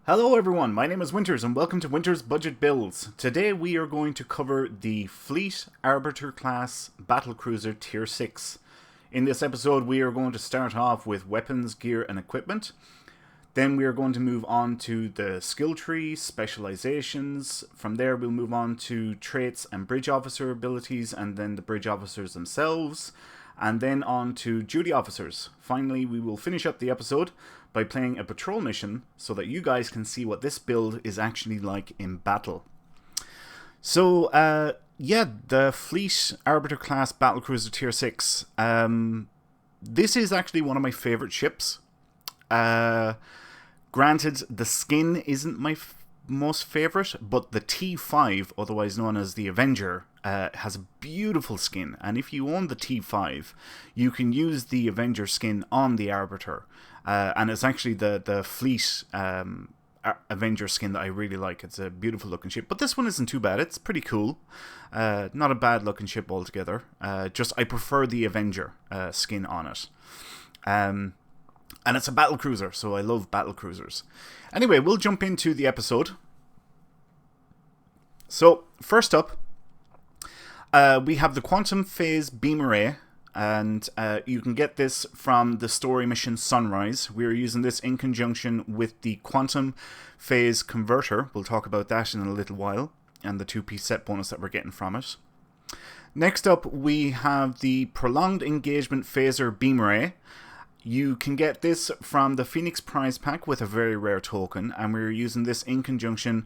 Hello everyone, my name is Winters and welcome to Winters Budget Builds. Today we are going to cover the Fleet Arbiter class Battlecruiser Tier 6. In this episode we are going to start off with weapons, gear and equipment. Then we are going to move on to the skill tree, specializations. From there we'll move on to traits and bridge officer abilities and then the bridge officers themselves. And then on to duty officers. Finally, we will finish up the episode by playing a patrol mission so that you guys can see what this build is actually like in battle. So, the Fleet Arbiter class Battlecruiser Tier 6. This is actually one of my favorite ships. Granted, the skin isn't my most favorite, but the T5, otherwise known as the Avenger, has a beautiful skin, and if you own the T5 you can use the Avenger skin on the Arbiter, and it's actually the Fleet Avenger skin that I really like. It's a beautiful looking ship, but this one isn't too bad. It's pretty cool. Not a bad looking ship altogether. Just I prefer the Avenger skin on it. And it's a battlecruiser, so I love battlecruisers. Anyway, we'll jump into the episode. So, first up, we have the Quantum Phase Beam Array, and you can get this from the story mission Sunrise. We're using this in conjunction with the Quantum Phase Converter. We'll talk about that in a little while, and the 2-piece set bonus that we're getting from it. Next up, we have the Prolonged Engagement Phaser Beam Array. You can get this from the Phoenix Prize Pack with a very rare token, and we're using this in conjunction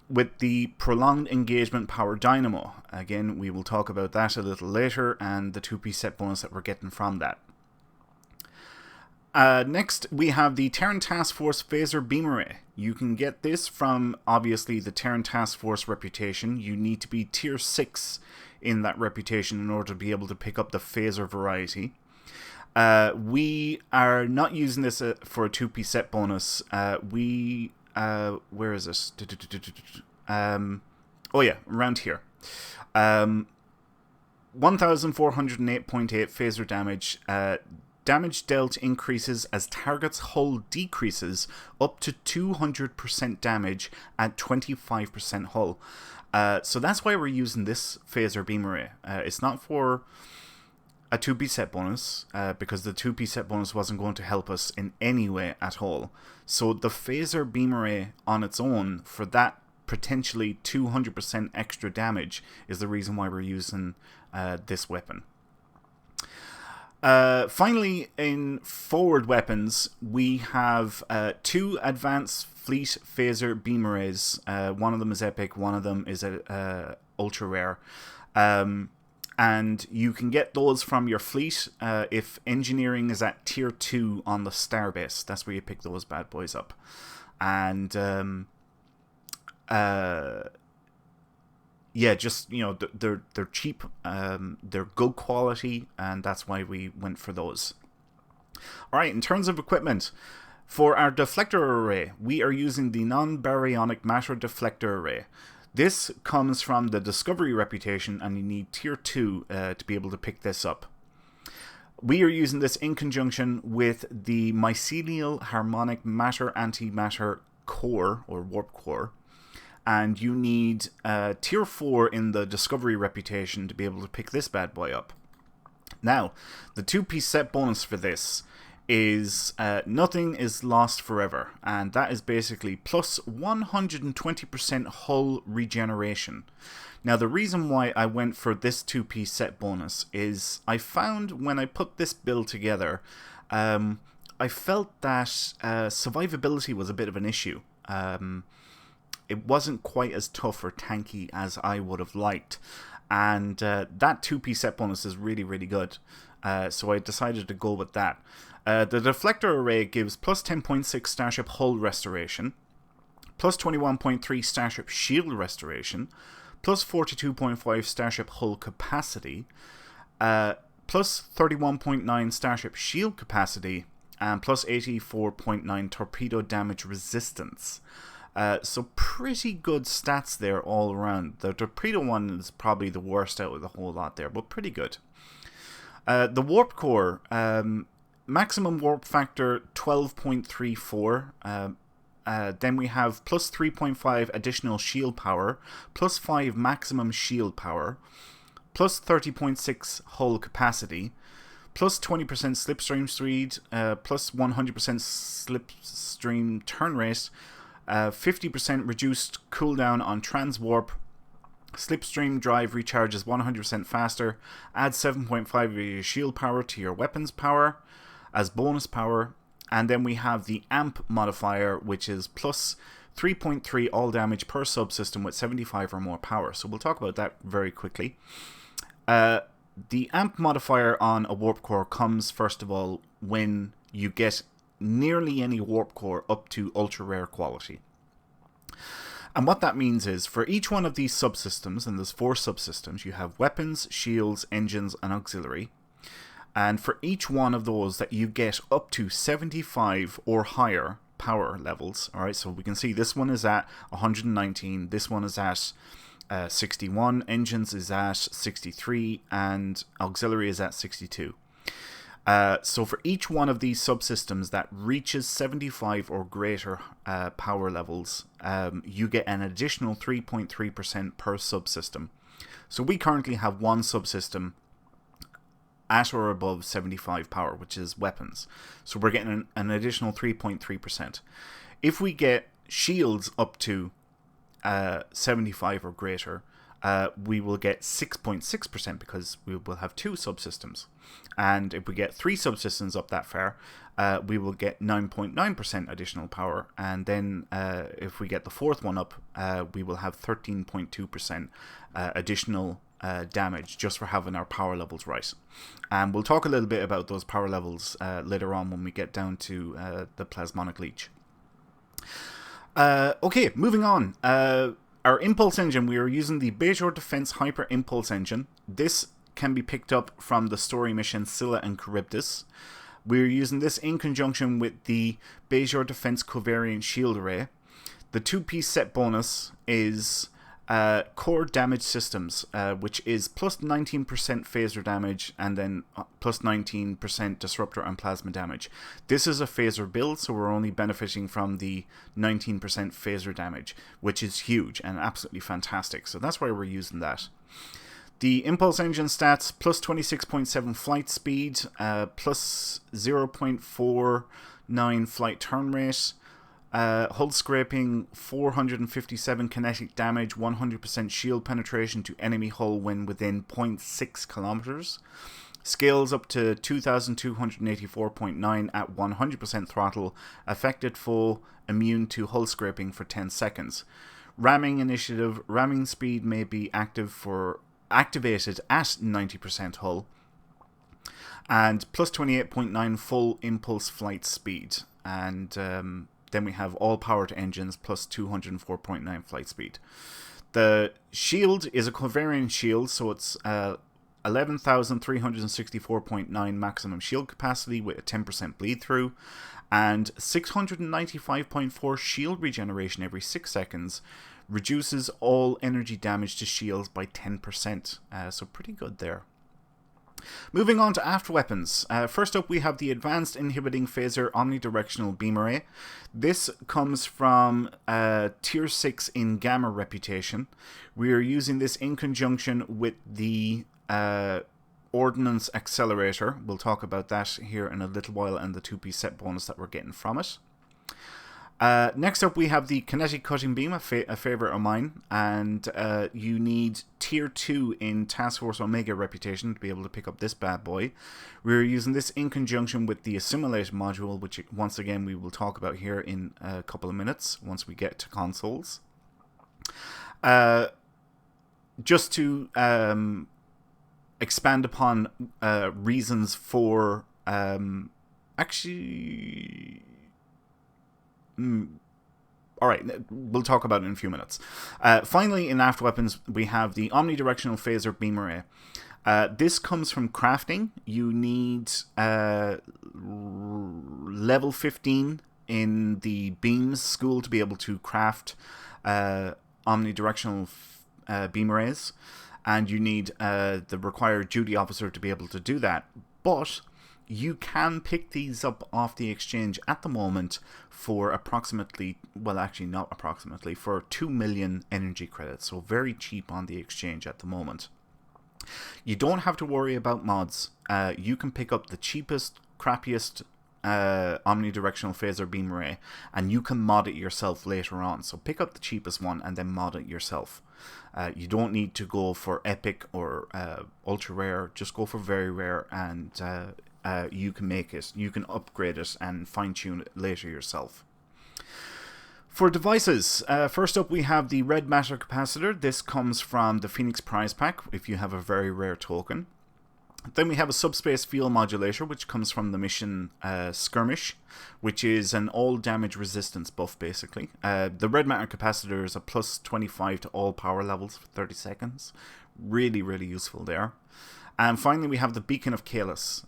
with the Prolonged Engagement Power Dynamo. Again, we will talk about that a little later, and the 2-piece set bonus that we're getting from that. Next, we have the Terran Task Force Phaser Beam Array. You can get this from, obviously, the Terran Task Force reputation. You need to be Tier 6 in that reputation in order to be able to pick up the Phaser variety. We are not using this for a 2-piece set bonus. Where is this? Oh yeah, around here. 1408.8 phaser damage. Damage dealt increases as target's hull decreases up to 200% damage at 25% hull. So that's why we're using this phaser beam array. It's not for a 2-piece set bonus, because the 2-piece set bonus wasn't going to help us in any way at all. So the phaser beam array on its own, for that potentially 200% extra damage, is the reason why we're using this weapon. Finally, in forward weapons, we have 2 advanced fleet phaser beam arrays. One of them is epic, one of them is ultra rare. And you can get those from your fleet if engineering is at tier 2 on the starbase. That's where you pick those bad boys up. And yeah, just, you know, they're cheap, they're good quality, and that's why we went for those. Alright, in terms of equipment, for our deflector array, we are using the non-baryonic matter deflector array. This comes from the Discovery reputation, and you need tier 2 to be able to pick this up. We are using this in conjunction with the Mycelial Harmonic Matter Antimatter Core, or Warp Core, and you need tier 4 in the Discovery reputation to be able to pick this bad boy up. Now, the 2-piece set bonus for this is Nothing is Lost Forever, and that is basically plus 120% hull regeneration. Now, the reason why I went for this 2-piece set bonus is I found when I put this build together, I felt that survivability was a bit of an issue. It wasn't quite as tough or tanky as I would have liked, and that 2-piece set bonus is really, really good. So I decided to go with that. The deflector array gives plus 10.6 Starship hull restoration, plus 21.3 Starship shield restoration, plus 42.5 Starship hull capacity, plus 31.9 Starship shield capacity, and plus 84.9 torpedo damage resistance. So pretty good stats there all around. The torpedo one is probably the worst out of the whole lot there, but pretty good. The warp core, maximum warp factor 12.34, Then we have plus 3.5 additional shield power, plus 5 maximum shield power, plus 30.6 hull capacity, plus 20% slipstream speed, plus 100% slipstream turn rate, 50% reduced cooldown on transwarp, slipstream drive recharges 100% faster, add 7.5 of your shield power to your weapons power as bonus power, and then we have the amp modifier, which is plus 3.3 all damage per subsystem with 75 or more power. So we'll talk about that very quickly. The amp modifier on a warp core comes, first of all, when you get nearly any warp core up to ultra rare quality. And what that means is, for each one of these subsystems, and there's 4 subsystems, you have weapons, shields, engines, and auxiliary. And for each one of those that you get up to 75 or higher power levels, alright, so we can see this one is at 119, this one is at 61, engines is at 63, and auxiliary is at 62. So for each one of these subsystems that reaches 75 or greater power levels, you get an additional 3.3% per subsystem. So we currently have one subsystem at or above 75 power, which is weapons. So we're getting an additional 3.3%. If we get shields up to 75 or greater, we will get 6.6% because we will have 2 subsystems. And if we get 3 subsystems up that far, we will get 9.9% additional power. And then if we get the 4th one up, we will have 13.2% additional damage just for having our power levels right. And we'll talk a little bit about those power levels later on when we get down to the Plasmonic Leech. Okay, moving on. Our impulse engine, we are using the Bajor Defense Hyper Impulse Engine. This can be picked up from the story mission Scylla and Charybdis. We're using this in conjunction with the Bajor Defense Covariant Shield Array. The 2-piece set bonus is Core Damage Systems, which is plus 19% phaser damage and then plus 19% disruptor and plasma damage. This is a phaser build, so we're only benefiting from the 19% phaser damage, which is huge and absolutely fantastic. So that's why we're using that. The Impulse Engine stats, plus 26.7 flight speed, plus 0.49 flight turn rate, hull scraping, 457 kinetic damage, 100% shield penetration to enemy hull when within 0.6 kilometers. Scales up to 2284.9 at 100% throttle. Affected foe immune to hull scraping for 10 seconds. Ramming initiative, ramming speed may be activated at 90% hull. And plus 28.9 full impulse flight speed. And then we have all power to engines plus 204.9 flight speed. The shield is a covariant shield, so it's 11,364.9 maximum shield capacity with a 10% bleed through, and 695.4 shield regeneration every 6 seconds. Reduces all energy damage to shields by 10%, so pretty good there. Moving on to after weapons. First up, we have the Advanced Inhibiting Phaser Omnidirectional Beam Array. This comes from Tier 6 in Gamma Reputation. We are using this in conjunction with the Ordnance Accelerator. We'll talk about that here in a little while and the 2-piece set bonus that we're getting from it. Next up, we have the Kinetic Cutting Beam, a favourite of mine, and you need Tier 2 in Task Force Omega Reputation to be able to pick up this bad boy. We're using this in conjunction with the Assimilate module, which once again we will talk about here in a couple of minutes once we get to consoles. Just to expand upon reasons for Alright, we'll talk about it in a few minutes. Finally, in after weapons, we have the Omnidirectional Phaser Beam Array. This comes from crafting. You need level 15 in the Beams school to be able to craft omnidirectional beam arrays. And you need the required duty officer to be able to do that. But you can pick these up off the exchange at the moment for approximately, well actually not approximately, for 2 million energy credits, so very cheap on the exchange at the moment. You don't have to worry about mods. You can pick up the cheapest, crappiest omnidirectional phaser beam array, and you can mod it yourself later on. So pick up the cheapest one and then mod it yourself. You don't need to go for epic or ultra rare. Just go for very rare, and you can make it. You can upgrade it and fine tune it later yourself. For devices, first up we have the red matter capacitor. This comes from the Phoenix prize pack if you have a very rare token. Then we have a subspace field modulator, which comes from the mission Skirmish, which is an all damage resistance buff basically. The red matter capacitor is a plus 25 to all power levels for 30 seconds. Really, really useful there. And finally we have the Beacon of Kalis.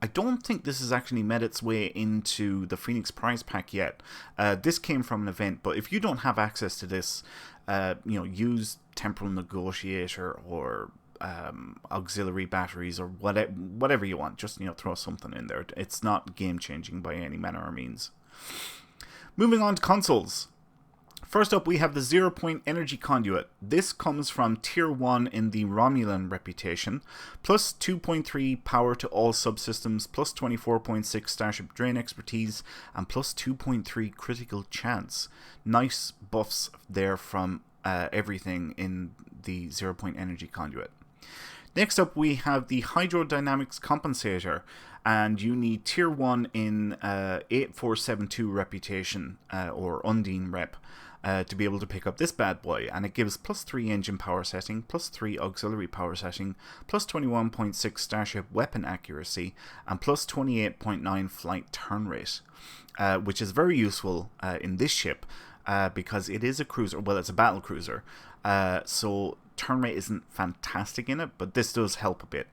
I don't think this has actually made its way into the Phoenix prize pack yet. This came from an event, but if you don't have access to this, use Temporal Negotiator or auxiliary batteries or whatever you want. Just throw something in there. It's not game changing by any manner or means. Moving on to consoles. First up, we have the 0-point energy conduit. This comes from tier 1 in the Romulan reputation, plus 2.3 power to all subsystems, plus 24.6 Starship Drain expertise, and plus 2.3 critical chance. Nice buffs there from everything in the 0-point energy conduit. Next up, we have the hydrodynamics compensator, and you need tier 1 in 8472 reputation or Undine rep. To be able to pick up this bad boy, and it gives plus 3 engine power setting, plus 3 auxiliary power setting, plus 21.6 Starship weapon accuracy, and plus 28.9 flight turn rate, which is very useful in this ship because it is a cruiser. Well, it's a battle cruiser, so turn rate isn't fantastic in it, but this does help a bit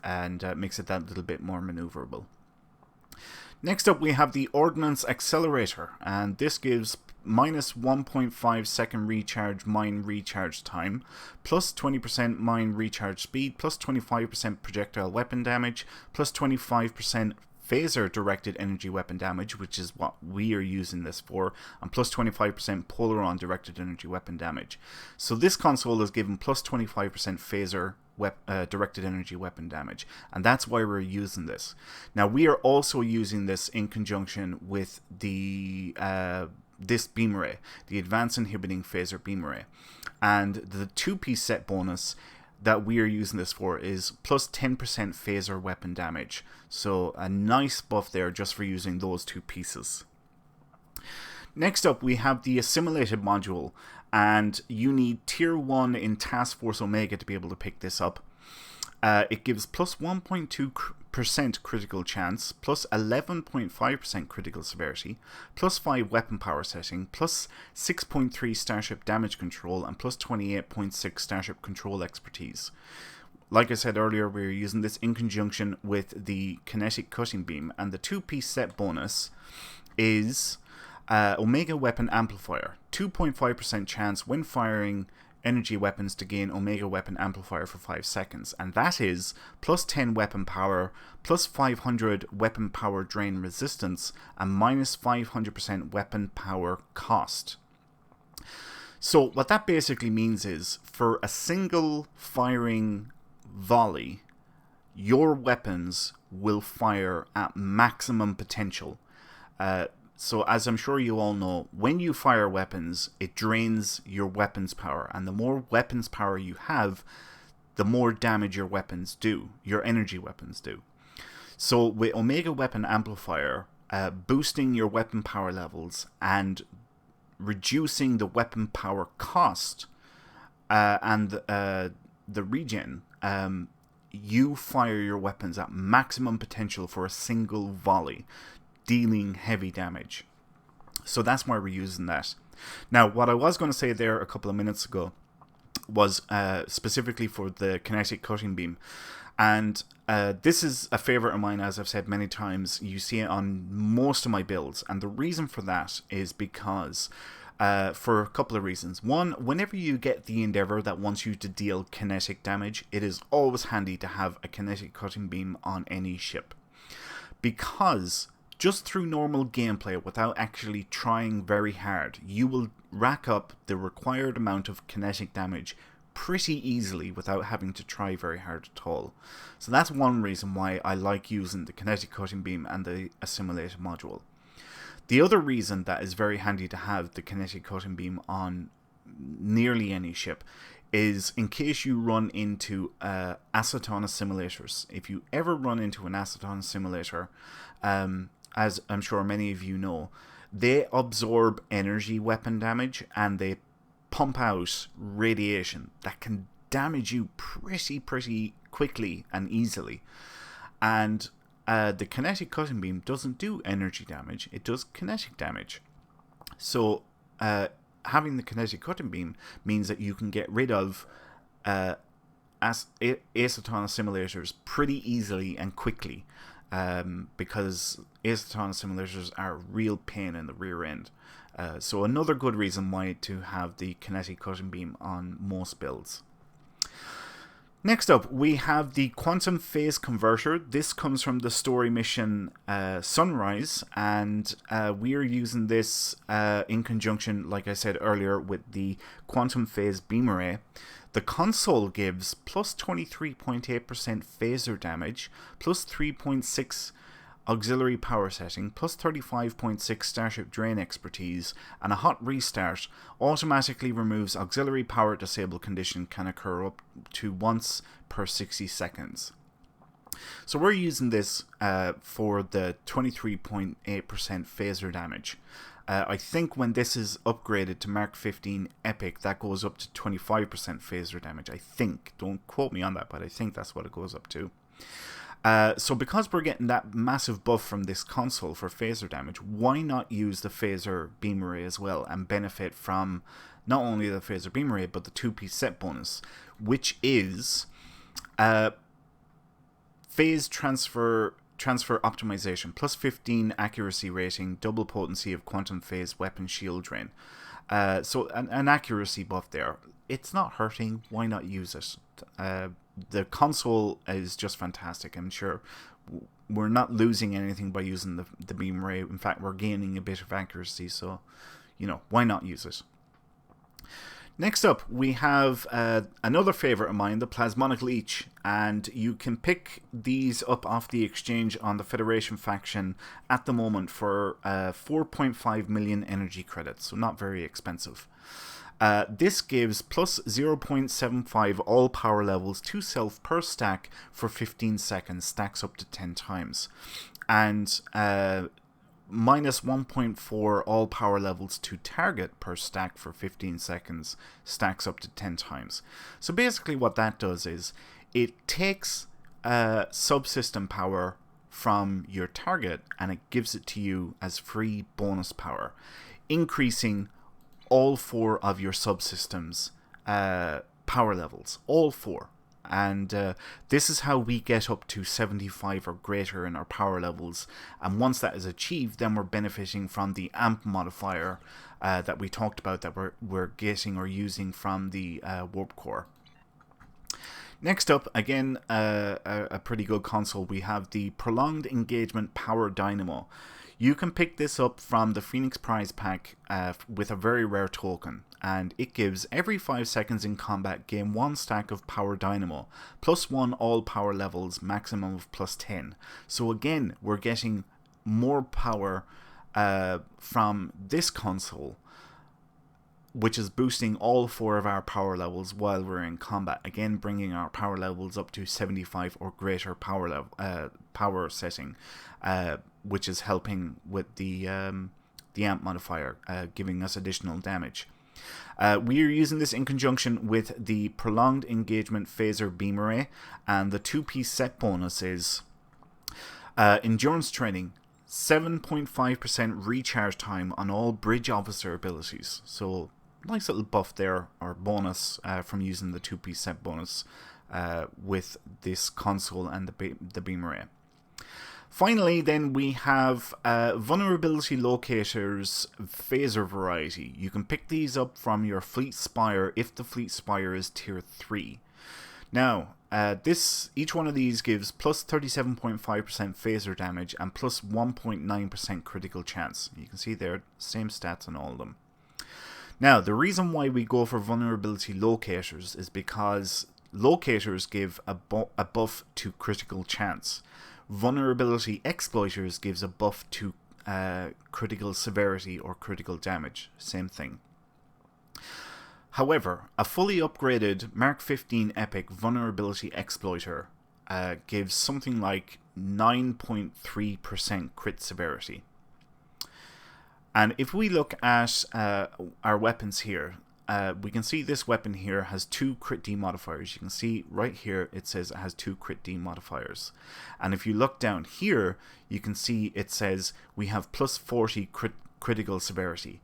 and makes it that little bit more maneuverable. Next up, we have the Ordnance Accelerator, and this gives minus 1.5 second recharge mine recharge time, plus 20% mine recharge speed, plus 25% projectile weapon damage, plus 25% phaser directed energy weapon damage, which is what we are using this for, and plus 25% Polaron directed energy weapon damage. So this console is given plus 25% phaser directed energy weapon damage, and that's why we're using this. Now we are also using this in conjunction with the this beam array, the Advanced Inhibiting Phaser beam array, and the 2-piece set bonus that we are using this for is plus 10% phaser weapon damage. So a nice buff there just for using those 2 pieces. Next up, we have the Assimilated module, and you need tier 1 in Task Force Omega to be able to pick this up. It gives plus 1.2% critical chance, plus 11.5% critical severity, plus 5 weapon power setting, plus 6.3 Starship damage control, and plus 28.6 Starship control expertise. Like I said earlier, we're using this in conjunction with the kinetic cutting beam, and the 2-piece set bonus is Omega Weapon Amplifier. 2.5% chance when firing energy weapons to gain Omega Weapon Amplifier for 5 seconds, and that is plus 10 weapon power, plus 500 weapon power drain resistance, and minus 500% weapon power cost. So what that basically means is, for a single firing volley, your weapons will fire at maximum potential. So as I'm sure you all know, when you fire weapons, it drains your weapons power, and the more weapons power you have, the more damage your weapons do, your energy weapons do. So with Omega Weapon Amplifier, boosting your weapon power levels and reducing the weapon power cost and the regen, you fire your weapons at maximum potential for a single volley, dealing heavy damage. So that's why we're using that. Now, what I was going to say there a couple of minutes ago was specifically for the kinetic cutting beam. And this is a favorite of mine, as I've said many times. You see it on most of my builds. And the reason for that is because for a couple of reasons. One, whenever you get the Endeavor that wants you to deal kinetic damage, it is always handy to have a kinetic cutting beam on any ship. because just through normal gameplay, without actually trying very hard, you will rack up the required amount of kinetic damage pretty easily without having to try very hard at all. So that's one reason why I like using the kinetic cutting beam and the assimilator module. The other reason that is very handy to have the kinetic cutting beam on nearly any ship is in case you run into aceton assimilators. If you ever run into an aceton assimilator, as I'm sure many of you know, they absorb energy weapon damage and they pump out radiation that can damage you pretty quickly and easily. And the kinetic cutting beam doesn't do energy damage, it does kinetic damage. So having the kinetic cutting beam means that you can get rid of aceton assimilators pretty easily and quickly, because aceton assimilators are a real pain in the rear end. So another good reason why to have the kinetic cutting beam on most builds. Next up, we have the Quantum Phase Converter. This comes from the story mission Sunrise, and we are using this in conjunction, like I said earlier, with the Quantum Phase Beam Array. The console gives plus 23.8% phaser damage, plus 3.6 auxiliary power setting, plus 35.6 Starship Drain expertise, and a hot restart automatically removes auxiliary power disable condition can occur up to once per 60 seconds. So we're using this for the 23.8% phaser damage. I think when this is upgraded to Mark 15 Epic, that goes up to 25% phaser damage. I think. Don't quote me on that, but I think that's what it goes up to. So because we're getting that massive buff from this console for phaser damage, why not use the phaser beam array as well and benefit from not only the phaser beam array but the 2-piece set bonus, which is phase transfer optimization, plus 15 accuracy rating, double potency of quantum phase weapon shield drain. So an accuracy buff there. It's not hurting. Why not use it? The console is just fantastic. I'm sure we're not losing anything by using the beam array. In fact, we're gaining a bit of accuracy. So, why not use it? Next up, we have another favourite of mine, the Plasmonic Leech, and you can pick these up off the exchange on the Federation faction at the moment for 4.5 million energy credits, so not very expensive. This gives plus 0.75 all power levels to self per stack for 15 seconds, stacks up to 10 times. And minus 1.4 all power levels to target per stack for 15 seconds, stacks up to 10 times. So basically what that does is it takes subsystem power from your target and it gives it to you as free bonus power, increasing all 4 of your subsystems power levels, all 4. And this is how we get up to 75 or greater in our power levels. And once that is achieved, then we're benefiting from the amp modifier that we talked about, that we're getting or using from the warp core. Next up, again, a pretty good console. We have the Prolonged Engagement Power Dynamo. You can pick this up from the Phoenix Prize Pack with a very rare token, and it gives every 5 seconds in combat gain 1 stack of Power Dynamo, plus 1 all power levels, maximum of plus 10. So again, we're getting more power from this console, which is boosting all 4 of our power levels while we're in combat. Again, bringing our power levels up to 75 or greater power setting, which is helping with the amp modifier, giving us additional damage. We are using this in conjunction with the Prolonged Engagement Phaser Beam Array, and the 2-piece set bonus is Endurance Training, 7.5% recharge time on all bridge officer abilities. So nice little buff there, or bonus, from using the 2-piece set bonus with this console and the beam array. Finally, then, we have Vulnerability Locators Phaser Variety. You can pick these up from your Fleet Spire if the Fleet Spire is Tier 3. Now, each one of these gives plus 37.5% phaser damage and plus 1.9% critical chance. You can see there, same stats on all of them. Now, the reason why we go for vulnerability locators is because locators give a buff to critical chance. Vulnerability exploiters gives a buff to critical severity or critical damage. Same thing. However, a fully upgraded Mark 15 Epic Vulnerability Exploiter gives something like 9.3% crit severity. And if we look at our weapons here, we can see this weapon here has 2 crit D modifiers. You can see right here it says it has 2 crit D modifiers. And if you look down here, you can see it says we have plus 40 critical severity.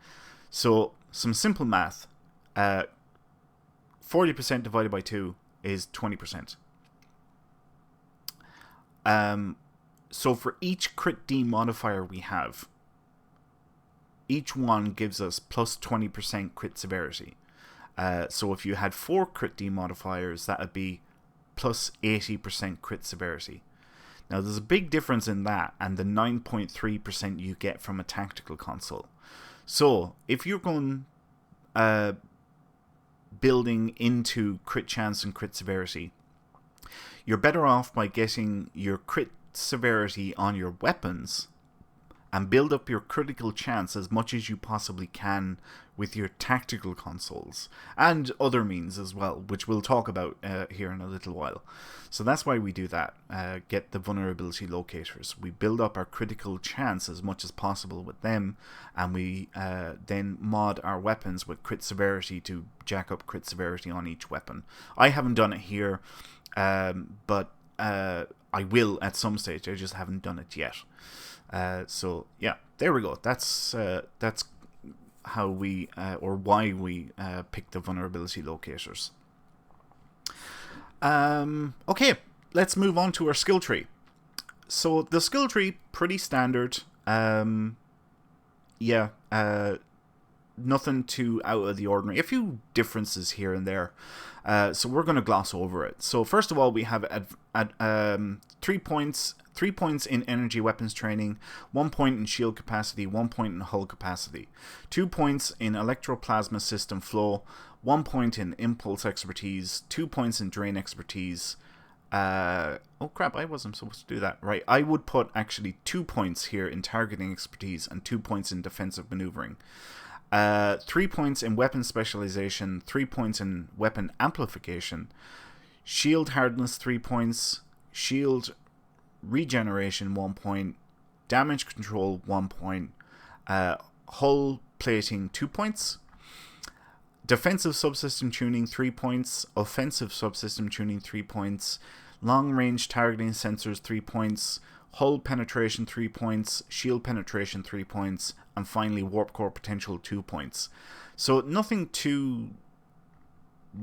So some simple math. 40% divided by 2 is 20%. So for each crit D modifier we have, each one gives us plus 20% crit severity. So if you had 4 crit D modifiers, that would be plus 80% crit severity. Now there's a big difference in that and the 9.3% you get from a tactical console. So if you're going building into crit chance and crit severity, you're better off by getting your crit severity on your weapons and build up your critical chance as much as you possibly can with your tactical consoles and other means as well, which we'll talk about here in a little while. So that's why we do that, get the vulnerability locators. We build up our critical chance as much as possible with them, and we then mod our weapons with crit severity to jack up crit severity on each weapon. I haven't done it here, but I will at some stage. I just haven't done it yet. So yeah, there we go. That's how we or why we pick the vulnerability locators. Okay, let's move on to our skill tree. So the skill tree, pretty standard. Nothing too out of the ordinary. A few differences here and there. So we're going to gloss over it. So first of all, we have 3 points. 3 points in energy weapons training, 1 point in shield capacity, 1 point in hull capacity, 2 points in electroplasma system flow, 1 point in impulse expertise, 2 points in drain expertise. Oh crap, I wasn't supposed to do that. Right, I would put actually 2 points here in targeting expertise and 2 points in defensive maneuvering. 3 points in weapon specialization, 3 points in weapon amplification, shield hardness 3 points, shield regeneration 1 point, damage control 1 point, hull plating 2 points, defensive subsystem tuning 3 points, offensive subsystem tuning 3 points, long range targeting sensors 3 points, hull penetration 3 points, shield penetration 3 points, and finally warp core potential 2 points. So nothing too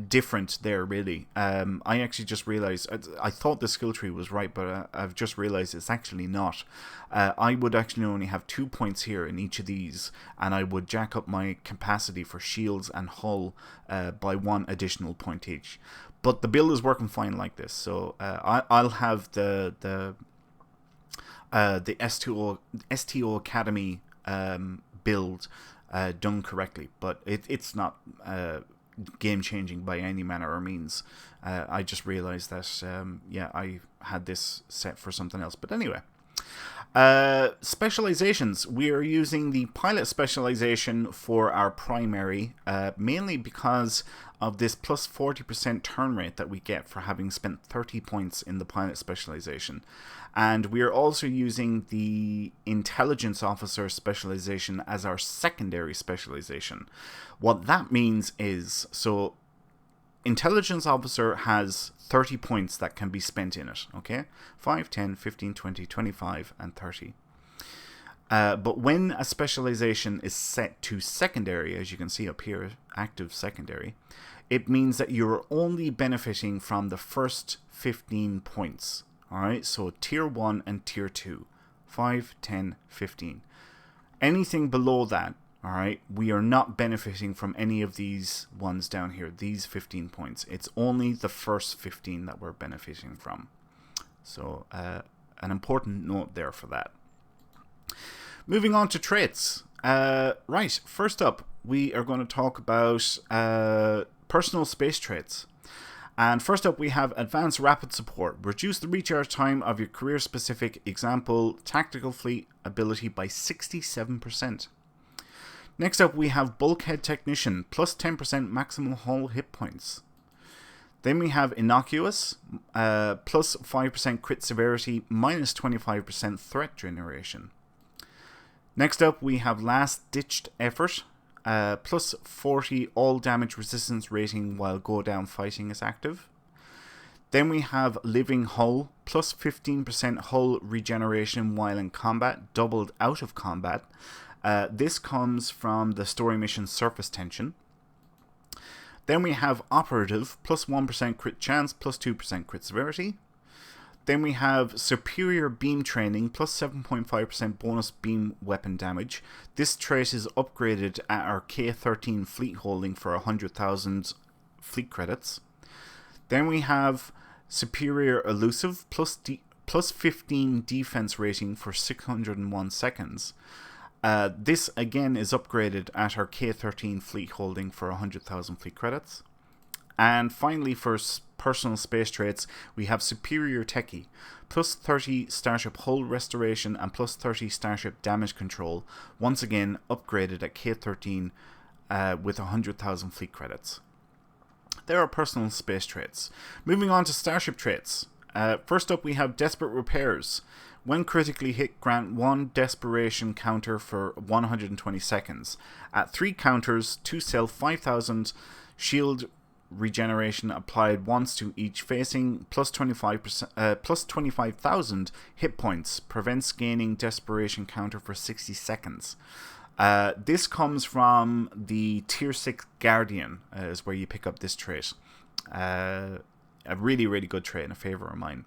different there really. I actually just realized I thought the skill tree was right, but I've just realized it's actually not. I would actually only have 2 points here in each of these, and I would jack up my capacity for shields and hull by 1 additional point each. But the build is working fine like this, so I'll have the STO Academy build done correctly, but it's not game changing by any manner or means. I just realized that I had this set for something else, but anyway. Specializations. We are using the pilot specialization for our primary, mainly because of this plus 40% turn rate that we get for having spent 30 points in the pilot specialization. And we are also using the intelligence officer specialization as our secondary specialization. What that means is, so intelligence officer has 30 points that can be spent in it, okay? 5, 10, 15, 20, 25, and 30. But when a specialization is set to secondary, as you can see up here, active secondary, it means that you're only benefiting from the first 15 points. Alright, so tier 1 and tier 2, 5, 10, 15. Anything below that Alright, we are not benefiting from any of these ones down here, these 15 points. It's only the first 15 that we're benefiting from. So, an important note there for that. Moving on to traits. Right, first up, we are going to talk about personal space traits. And first up, we have Advanced Rapid Support. Reduce the recharge time of your career-specific example tactical fleet ability by 67%. Next up, we have Bulkhead Technician, plus 10% maximum hull hit points. Then we have Innocuous, plus 5% crit severity, minus 25% threat generation. Next up, we have Last Ditched Effort, plus 40 all damage resistance rating while go down fighting is active. Then we have Living Hull, plus 15% hull regeneration while in combat, doubled out of combat. This comes from the story mission Surface Tension. Then we have Operative, plus 1% crit chance, plus 2% crit severity. Then we have Superior Beam Training, plus 7.5% bonus beam weapon damage. This trait is upgraded at our K-13 fleet holding for 100,000 fleet credits. Then we have Superior Elusive, plus 15 defense rating for 601 seconds. This again is upgraded at our K-13 fleet holding for 100,000 fleet credits. And finally, for personal space traits, we have Superior Techie, plus 30 Starship hull restoration and plus 30 Starship damage control, once again upgraded at K-13 with 100,000 fleet credits. There are personal space traits. Moving on to Starship Traits. First up, we have Desperate Repairs. When critically hit, grant 1 desperation counter for 120 seconds. At 3 counters, 2 self 5,000 shield regeneration applied once to each facing, plus 25,000 hit points. Prevents gaining desperation counter for 60 seconds. This comes from the Tier 6 Guardian, is where you pick up this trait. A really, really good trait and a favourite of mine.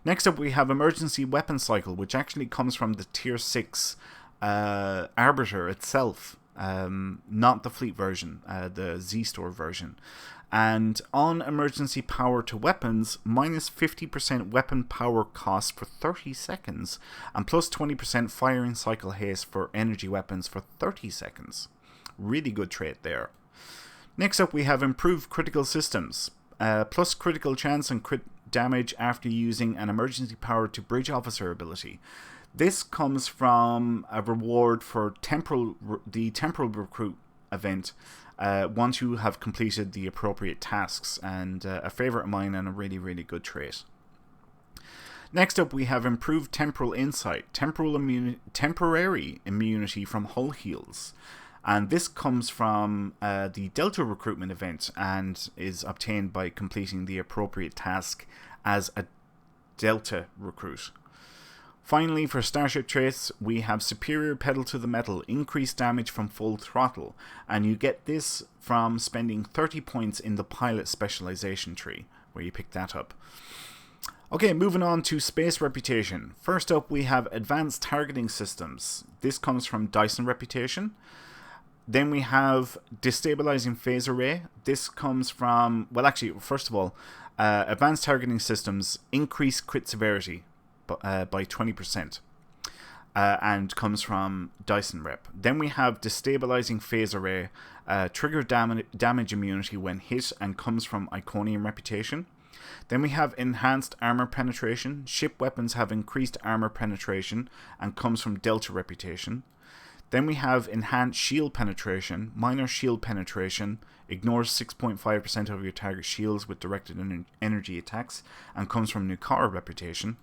Next up, we have Emergency Weapon Cycle, which actually comes from the Tier 6 Arbiter itself, not the fleet version, the Z-Store version. And on emergency power to weapons, minus 50% weapon power cost for 30 seconds, and plus 20% firing cycle haste for energy weapons for 30 seconds. Really good trait there. Next up, we have Improved Critical Systems, plus critical chance and crit damage after using an emergency power to bridge officer ability. This comes from a reward for the Temporal Recruit event once you have completed the appropriate tasks, and a favourite of mine and a really, really good trait. Next up, we have Improved Temporal Insight, temporary immunity from hull heals. And this comes from the Delta recruitment event and is obtained by completing the appropriate task as a Delta recruit. Finally, for Starship Traits, we have Superior Pedal to the Metal, increased damage from full throttle. And you get this from spending 30 points in the Pilot Specialization tree, where you pick that up. Okay, moving on to Space Reputation. First up, we have Advanced Targeting Systems. This comes from Dyson Reputation. Then we have Destabilizing Phase Array. This comes from, well, actually, first of all, Advanced Targeting Systems increase crit severity by 20%, and comes from Dyson Rep. Then we have Destabilizing Phase Array, trigger damage immunity when hit, and comes from Iconium Reputation. Then we have Enhanced Armor Penetration. Ship weapons have increased armor penetration, and comes from Delta Reputation. Then we have Enhanced Shield Penetration. Minor shield penetration ignores 6.5% of your target shields with directed energy attacks, and comes from Nukara Reputation.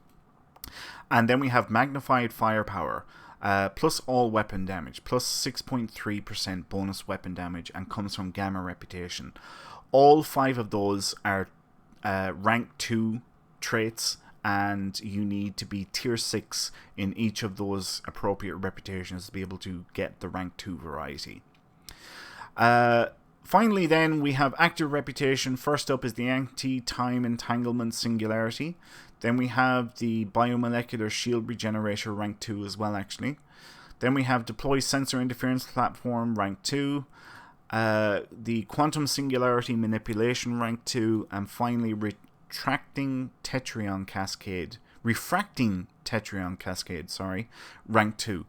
And then we have Magnified Firepower, plus all weapon damage, plus 6.3% bonus weapon damage, and comes from Gamma Reputation. All 5 of those are rank 2 traits, and you need to be tier 6 in each of those appropriate reputations to be able to get the rank 2 variety. Finally then, we have active reputation. First up is the Anti-Time Entanglement Singularity. Then we have the Biomolecular Shield Regenerator rank 2 as well, actually. Then we have Deploy Sensor Interference Platform, rank 2. The Quantum Singularity Manipulation, rank 2. And finally, Refracting Tetryon Cascade, rank 2.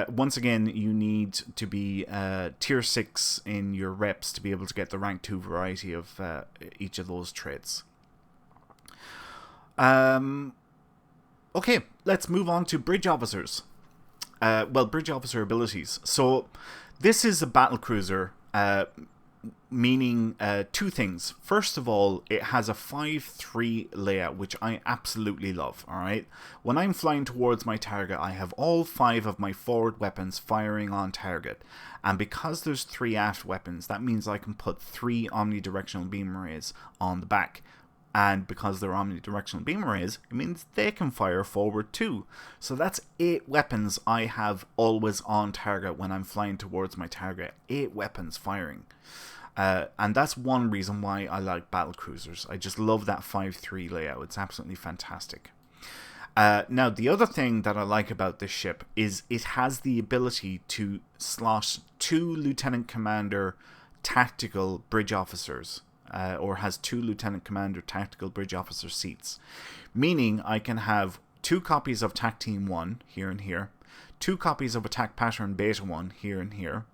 Once again, you need to be tier 6 in your reps to be able to get the rank 2 variety of each of those traits. Okay, let's move on to bridge officers. Bridge officer abilities. So this is a battlecruiser, meaning two things. First of all, it has a 5-3 layout, which I absolutely love, alright? When I'm flying towards my target, I have all 5 of my forward weapons firing on target. And because there's 3 aft weapons, that means I can put 3 omnidirectional beam arrays on the back. And because they're omnidirectional beam arrays, it means they can fire forward too. So that's 8 weapons I have always on target when I'm flying towards my target. 8 weapons firing. And that's one reason why I like battlecruisers. I just love that 5-3 layout. It's absolutely fantastic. Now, the other thing that I like about this ship is it has the ability to slot 2 Lieutenant Commander tactical bridge officers. Or has 2 Lieutenant Commander Tactical Bridge Officer seats. Meaning I can have 2 copies of TAC Team 1 here and here, 2 copies of Attack Pattern Beta 1 here and here,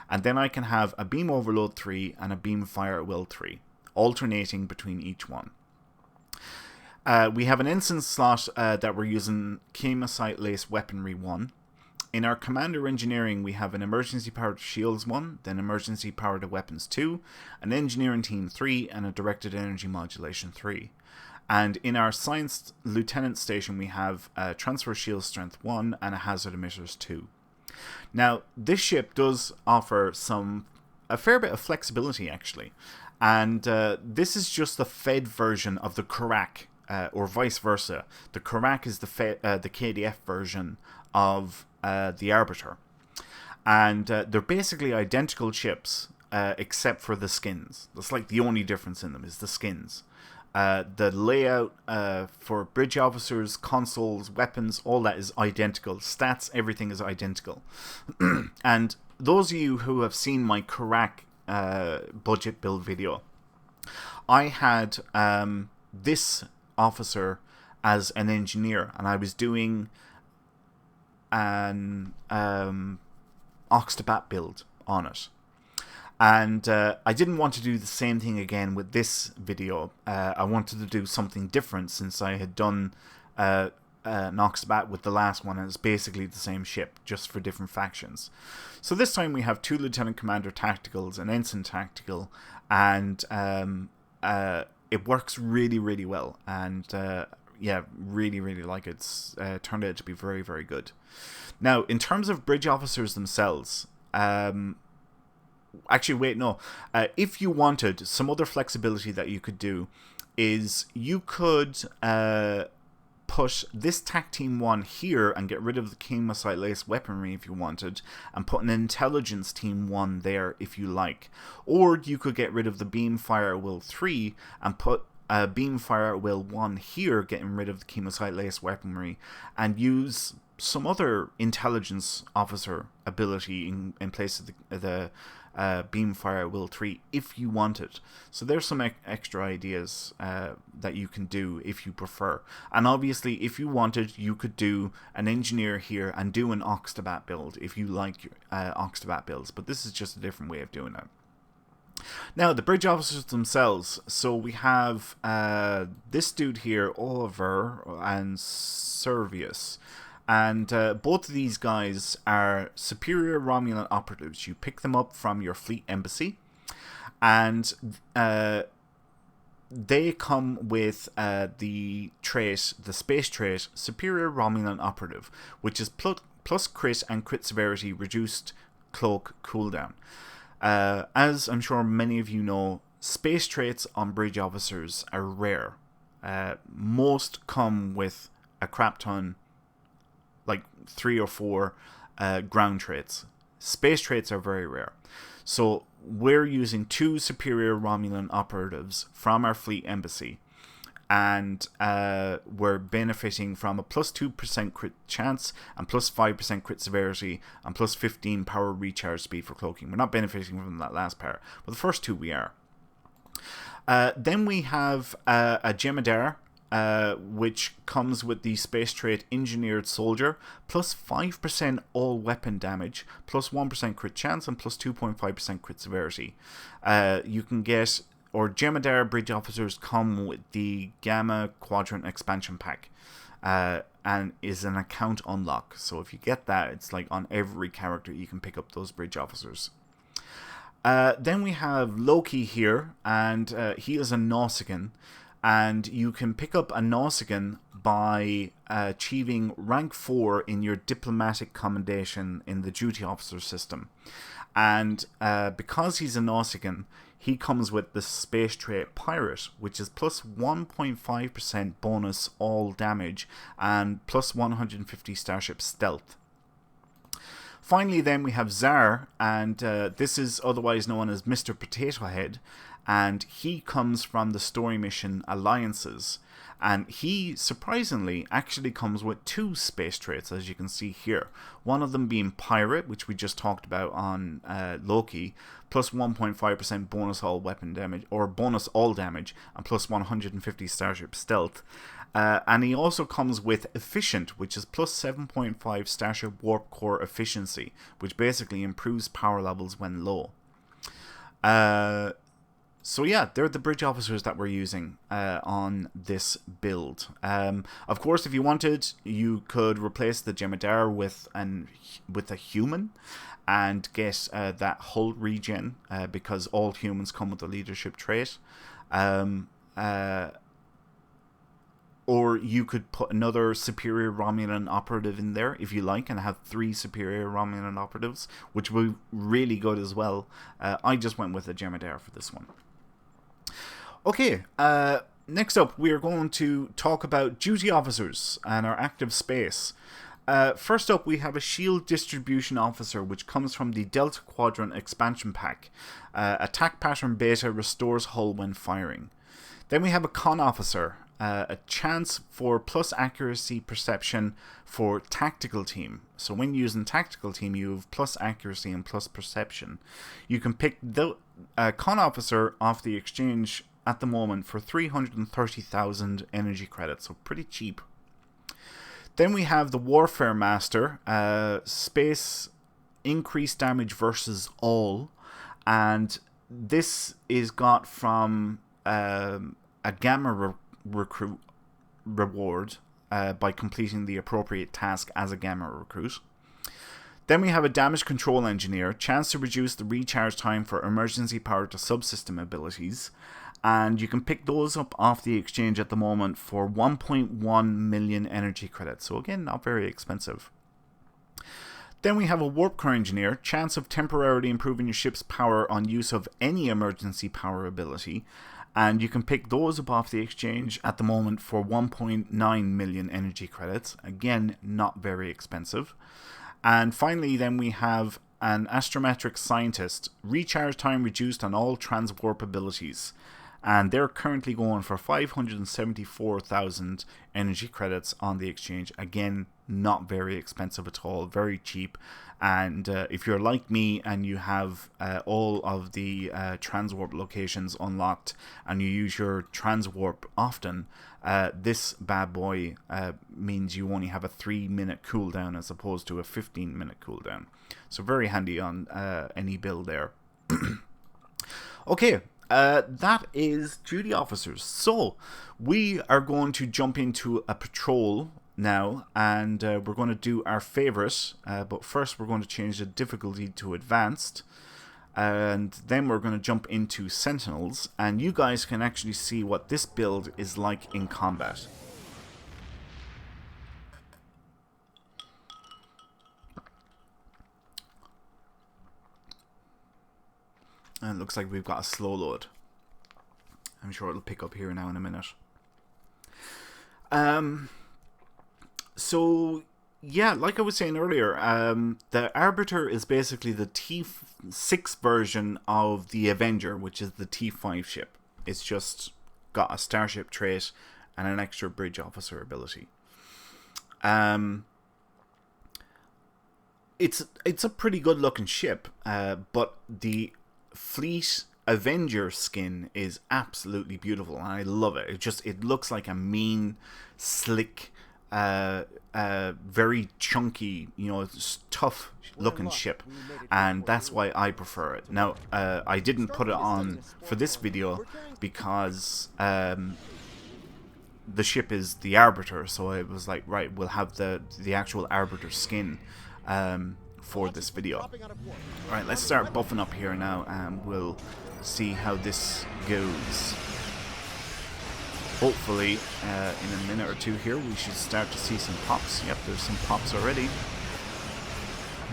and then I can have a Beam Overload 3 and a Beam Fire at Will 3, alternating between each one. We have an instance slot that we're using Chemocyte Lace Weaponry 1. In our Commander Engineering, we have an Emergency Power to Shields 1, then Emergency Power to Weapons 2, an Engineering Team 3, and a Directed Energy Modulation 3. And in our Science Lieutenant Station, we have a Transfer Shield Strength 1 and a Hazard Emitters 2. Now, this ship does offer a fair bit of flexibility, actually. And this is just the Fed version of the Karak, or vice versa. The Karak is the KDF version of the Arbiter, and they're basically identical ships except for the skins. That's like the only difference in them is the skins. The layout for bridge officers, consoles, weapons, all that is identical. Stats, everything is identical. And those of you who have seen my Karak budget build video, I had this officer as an engineer, and I was doing an Oxtabat build on it. And I didn't want to do the same thing again with this video. I wanted to do something different since I had done an Oxtabat with the last one, and it's basically the same ship, just for different factions. So this time we have 2 Lieutenant Commander Tacticals, an Ensign Tactical, and it works really, really well. And yeah, really, really like it. It's turned out to be very, very good. Now, in terms of bridge officers themselves, actually, wait, no. If you wanted some other flexibility that you could do, is you could put this TAC Team 1 here and get rid of the Chemocyte Lace Weaponry if you wanted, and put an Intelligence Team 1 there if you like. Or you could get rid of the Beam Fire Will 3 and put Beam Fire Will 1 here, getting rid of the Chemocyte Lace Weaponry, and use some other intelligence officer ability in place of the Beam Fire Will 3 if you wanted. So there's some extra ideas that you can do if you prefer. And obviously, if you wanted, you could do an engineer here and do an Oxtabat build if you like Oxtabat builds. But this is just a different way of doing it. Now, the bridge officers themselves. So we have this dude here, Oliver, and Servius. And both of these guys are superior Romulan operatives. You pick them up from your fleet embassy. And they come with the trait, the space trait, superior Romulan operative, which is plus crit and crit severity reduced cloak cooldown. As I'm sure many of you know, space traits on bridge officers are rare. Most come with a crap ton, like 3 or 4 ground traits. Space traits are very rare. So we're using 2 superior Romulan operatives from our fleet embassy. and we're benefiting from a plus 2% crit chance and plus 5% crit severity and plus 15 power recharge speed for cloaking. We're not benefiting from that last part, but the first two we are. Then we have a Jemadar, which comes with the space trait Engineered Soldier, plus 5% all weapon damage, plus 1% crit chance, and plus 2.5% crit severity. You can get, or Jemadar Bridge Officers come with the Gamma Quadrant expansion pack, and is an account unlock. So if you get that, it's like on every character you can pick up those Bridge Officers. Then we have Loki here, and he is a Nausicaan, and you can pick up a Nausicaan by achieving rank 4 in your diplomatic commendation in the duty officer system. And because he's a Nausicaan, he comes with the space trait Pirate, which is plus 1.5% bonus all damage and plus 150 Starship Stealth. Finally, then we have Zar, and this is otherwise known as Mr. Potato Head, and he comes from the story mission Alliances. And he, surprisingly, actually comes with 2 space traits, as you can see here. One of them being Pirate, which we just talked about on Loki, plus 1.5% bonus all weapon damage, or bonus all damage, and plus 150 Starship Stealth. And he also comes with Efficient, which is plus 7.5 Starship Warp Core Efficiency, which basically improves power levels when low. So yeah, they're the bridge officers that we're using on this build. Of course, if you wanted, you could replace the Jemadar with a human and get that hull regen, because all humans come with a leadership trait. Or you could put another superior Romulan operative in there if you like, and have 3 superior Romulan operatives, which would be really good as well. I just went with a Jemadar for this one. Okay, next up we are going to talk about duty officers and our active space. First up, we have a shield distribution officer, which comes from the Delta Quadrant expansion pack. Attack pattern beta restores hull when firing. Then we have a con officer, a chance for plus accuracy perception for tactical team. So when using tactical team, you have plus accuracy and plus perception. You can pick the con officer off the exchange at the moment for 330,000 energy credits, so pretty cheap. Then we have the Warfare Master, space increased damage versus all, and this is got from a Gamma recruit reward by completing the appropriate task as a Gamma recruit. Then we have a Damage Control Engineer, chance to reduce the recharge time for emergency power to subsystem abilities, and you can pick those up off the exchange at the moment for 1.1 million energy credits, so again, not very expensive. Then we have a Warp Core Engineer, chance of temporarily improving your ship's power on use of any emergency power ability, and you can pick those up off the exchange at the moment for 1.9 million energy credits, again, not very expensive. And finally, then we have an Astrometric Scientist, recharge time reduced on all transwarp abilities, and they're currently going for 574,000 energy credits on the exchange. Again, not very expensive at all, very cheap. And if you're like me and you have all of the transwarp locations unlocked and you use your transwarp often, this bad boy means you only have a 3-minute cooldown as opposed to a 15-minute cooldown. So very handy on any build there. Okay. That is duty officers. So we are going to jump into a patrol now, and we're going to do our favorite, but first we're going to change the difficulty to advanced, and then we're going to jump into sentinels, and you guys can actually see what this build is like in combat. And it looks like we've got a slow load. I'm sure it'll pick up here now in a minute. So, yeah, like I was saying earlier, the Arbiter is basically the T6 version of the Avenger, which is the T5 ship. It's just got a Starship trait and an extra bridge officer ability. It's a pretty good looking ship, but the Fleet Avenger skin is absolutely beautiful, and I love it. It looks like a mean, slick, very chunky, tough looking ship, and that's why I prefer it. Now, I didn't put it on for this video because the ship is the Arbiter, so I was like, right, we'll have the actual Arbiter skin for this video. Alright, let's start buffing up here now, and we'll see how this goes. Hopefully, in a minute or two here, we should start to see some pops. Yep, there's some pops already.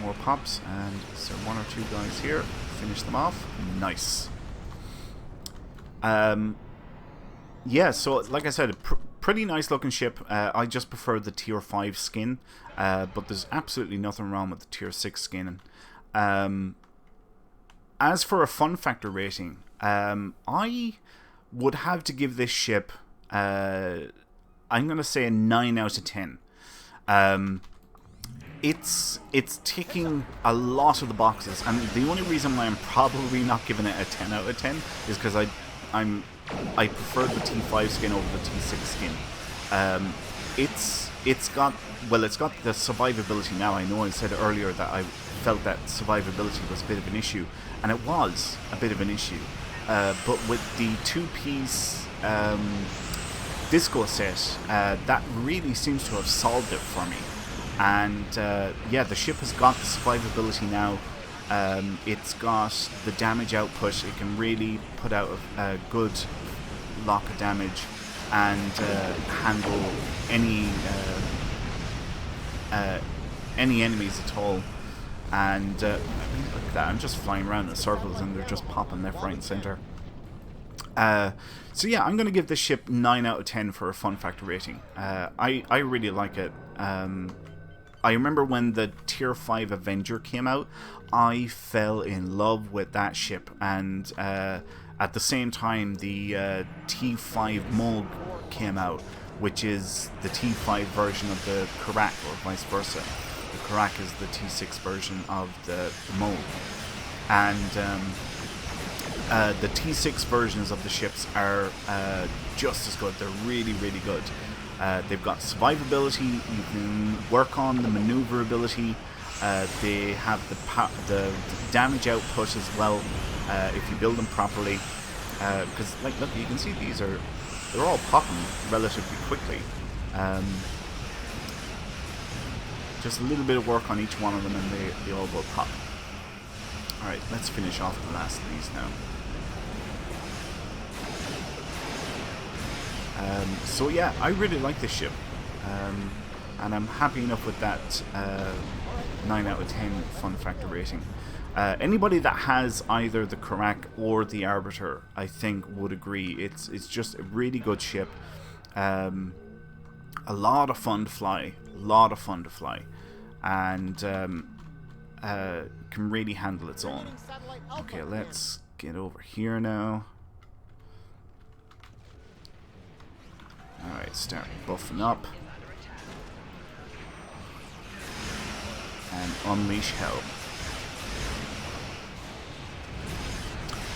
More pops, and so one or two guys here. Finish them off. Nice. Yeah, so like I said, pretty nice looking ship. I just prefer the tier 5 skin, but there's absolutely nothing wrong with the tier 6 skin. As for a fun factor rating, I would have to give this ship, I'm going to say a 9 out of 10. It's ticking a lot of the boxes, and the only reason why I'm probably not giving it a 10 out of 10 is because I prefer the T5 skin over the T6 skin. It's got the survivability now. I know I said earlier that I felt that survivability was a bit of an issue, and it was a bit of an issue. But with the 2-piece disco set, that really seems to have solved it for me. And yeah, the ship has got the survivability now. It's got the damage output. It can really put out a good lock of damage and handle any enemies at all. And I mean, look at that, I'm just flying around in circles and they're just popping left, right and center. So yeah, I'm going to give this ship 9 out of 10 for a fun factor rating. I really like it. I remember when the tier 5 Avenger came out, I fell in love with that ship, and at the same time the T5 Moog came out, which is the T5 version of the Karak, or vice versa. The Karak is the T6 version of the Moog. And the T6 versions of the ships are just as good. They're really, really good. They've got survivability, you can work on the maneuverability, they have the damage output as well, if you build them properly, because like, look, you can see they're all popping relatively quickly. Just a little bit of work on each one of them and they all go pop. Alright, let's finish off the last of these now. So yeah, I really like this ship, and I'm happy enough with that 9 out of 10 fun factor rating. Anybody that has either the Karak or the Arbiter, I think, would agree. It's just a really good ship. A lot of fun to fly, and can really handle its own. Okay, let's get over here now. Alright, start buffing up. And unleash hell.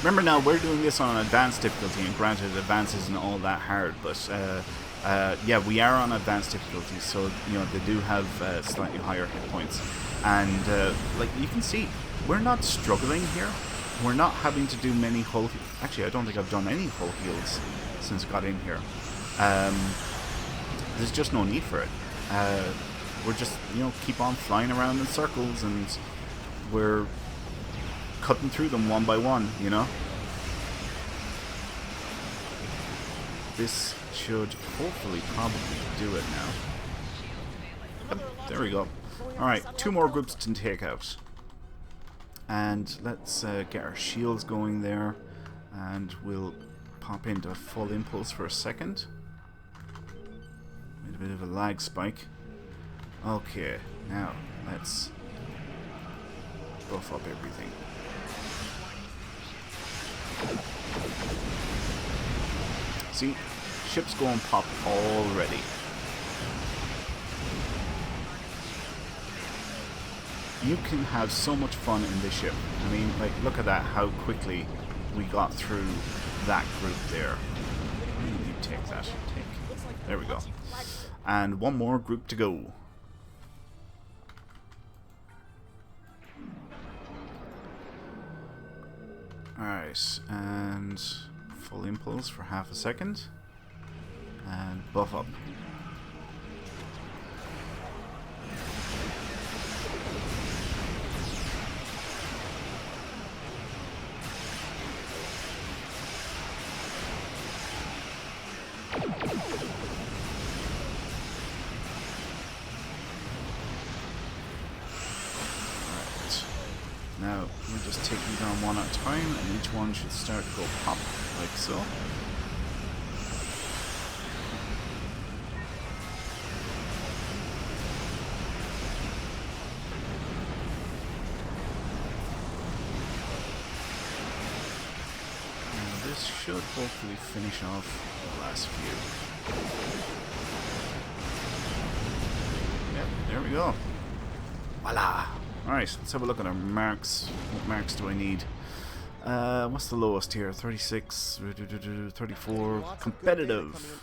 Remember now, we're doing this on an advanced difficulty, and granted, advanced isn't all that hard, but yeah, we are on advanced difficulty, so they do have slightly higher hit points. And like you can see, we're not struggling here. We're not having to do many hull. Actually, I don't think I've done any hull heals since I got in here. There's just no need for it. We're just, keep on flying around in circles, and we're cutting through them one by one, This should hopefully probably do it now. Yep, there we go. Alright, 2 more groups to take out. And let's get our shields going there, and we'll pop into full impulse for a second. A bit of a lag spike. Okay, now let's buff up everything. See, ship's going pop already. You can have so much fun in this ship. I mean, like, look at that, how quickly we got through that group there. You take that. Take. There we go. And one more group to go. Alright, and full impulse for half a second. And buff up. Now, we're just taking down one at a time, and each one should start to go pop, like so. And this should hopefully finish off the last few. Yep, there we go. Voila! Alright, let's have a look at our marks. What marks do I need? What's the lowest here? 36, 34, competitive.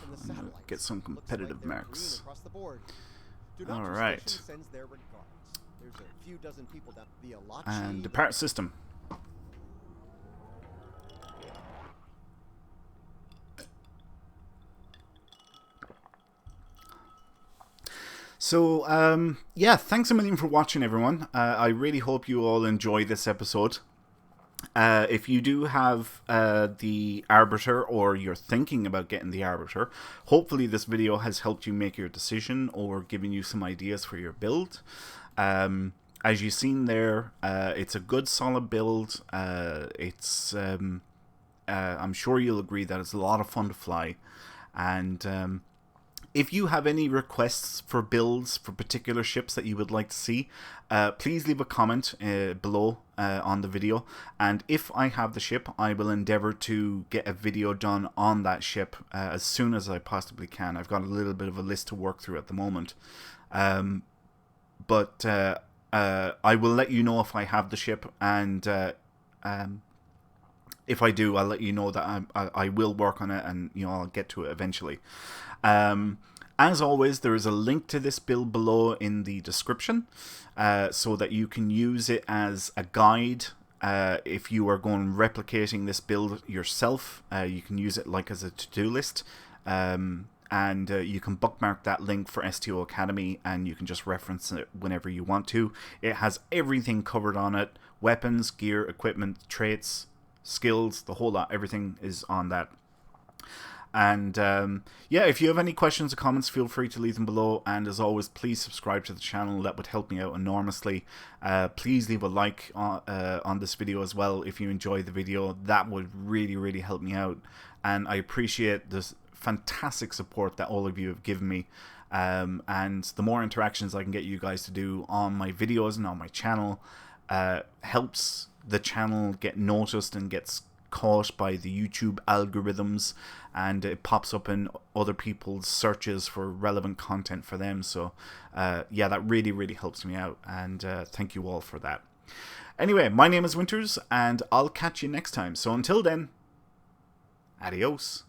Get some competitive marks. Alright. And depart system. So, yeah, thanks a million for watching, everyone. I really hope you all enjoy this episode. If you do have the Arbiter, or you're thinking about getting the Arbiter, hopefully this video has helped you make your decision or given you some ideas for your build. As you've seen there, it's a good solid build. I'm sure you'll agree that it's a lot of fun to fly. And if you have any requests for builds for particular ships that you would like to see, please leave a comment below on the video. And if I have the ship, I will endeavor to get a video done on that ship as soon as I possibly can. I've got a little bit of a list to work through at the moment. But I will let you know if I have the ship, and if I do, I'll let you know that I will work on it, and I'll get to it eventually. As always, there is a link to this build below in the description, so that you can use it as a guide. If you are going replicating this build yourself, you can use it like as a to-do list, and you can bookmark that link for STO Academy, and you can just reference it whenever you want to. It has everything covered on it: weapons, gear, equipment, traits, skills, the whole lot. Everything is on that. And yeah, if you have any questions or comments, feel free to leave them below. And as always, please subscribe to the channel. That would help me out enormously. Please leave a like on this video as well if you enjoyed the video. That would really, really help me out. And I appreciate this fantastic support that all of you have given me. And the more interactions I can get you guys to do on my videos and on my channel helps the channel get noticed and gets caught by the YouTube algorithms, and it pops up in other people's searches for relevant content for them. So yeah, that really, really helps me out, and thank you all for that. Anyway, my name is Winters, and I'll catch you next time. So until then, adios.